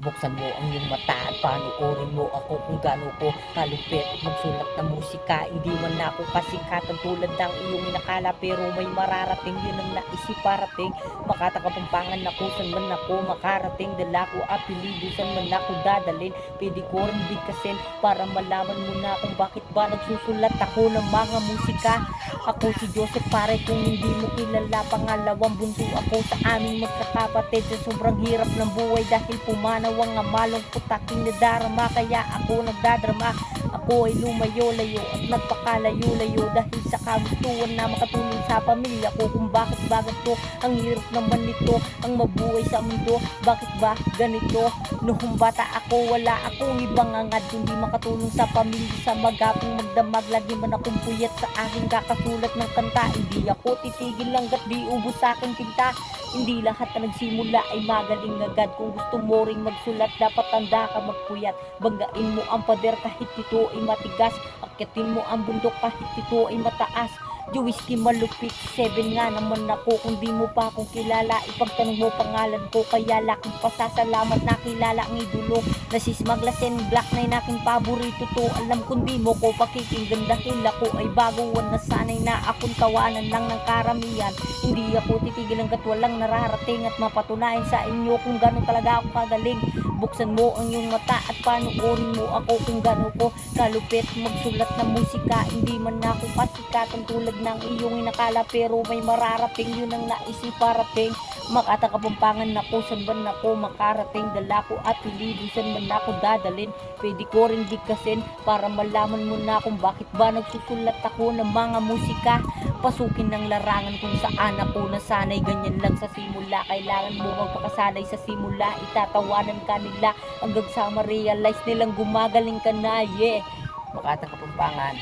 Buksan mo ang iyong mata at panoorin mo ako kung gaano ko kalupit magsulat ng musika. Hindi man ako kasikatan tulad ng iyong inakala, pero may mararating, yun ang naisip parating. Makatakapampangan ako, saan man ako makarating. Dala ko apelido, saan man ako dadalhin. Pwede ko rin bigkasin para malaman mo na kung bakit ba nagsusulat ako ng mga musika. Ako si Joseph, pare, kung hindi mo kilala, pangalawang bunso ako sa aming magkakapatid. Sa sobrang hirap ng buhay dahil pumanaw ang malungkot aking nadarama, kaya ako nagdadrama. Ako ay lumayo-layo at nagpakalayo-layo dahil sa kagustuhan na makatulong sa pamilya ko. Kung bakit bagat to, ang hirap naman nito, ang mabuhay sa mundo. Bakit ba ganito? Noong bata ako, wala akong ibang angad kundi makatulong sa pamilya sa magapong magdamag. Lagi man akong puyat sa aking kakasulat ng kanta. Hindi ako titigil hanggat di ubos sa aking tinta. Hindi lahat na nagsimula ay magaling agad. Kung gusto mo ring magsulat, dapat tanda ka magpuyat. Banggain mo ang pader kahit ito ay matigas. Akyatin mo ang bundok kahit ito ay mataas. Jowisky malupit, 7 nga naman ako. Kung di mo pa akong kilala, ipagtanong mo pangalan ko. Kaya laking pasasalamat na kilala ang idolo na si Smaglasen Black na yung aking paborito to. Alam kung di mo ko pakikinggan dahil ako ay baguhan na sanay na akong tawanan lang ng karamihan. Hindi ako titigil hanggat walang nararating at mapatunayan sa inyo kung gano'n talaga ako kagaling. Buksan mo ang iyong mata at panoorin mo ako kung gano'n ko kalupit magsulat ng musika. Hindi man ako kasikatan tulad ng iyong inakala, pero may mararating, yun ang naisip parating. Makatakapampangan ako, saan man ako makarating. Dala ko apelido, saan man ako dadalhin. Pwede ko rin bigkasin para malaman mo na kung bakit ba nagsusulat ako ng mga musika. Pasukin ng larangan kung saan ako nasanay, ganyan lang sa simula. Kailangan mo magpakasanay sa simula, itatawanan ka nila hanggang sa ma-realize nilang gumagaling ka na. Yeah, Makatang Kapampangan.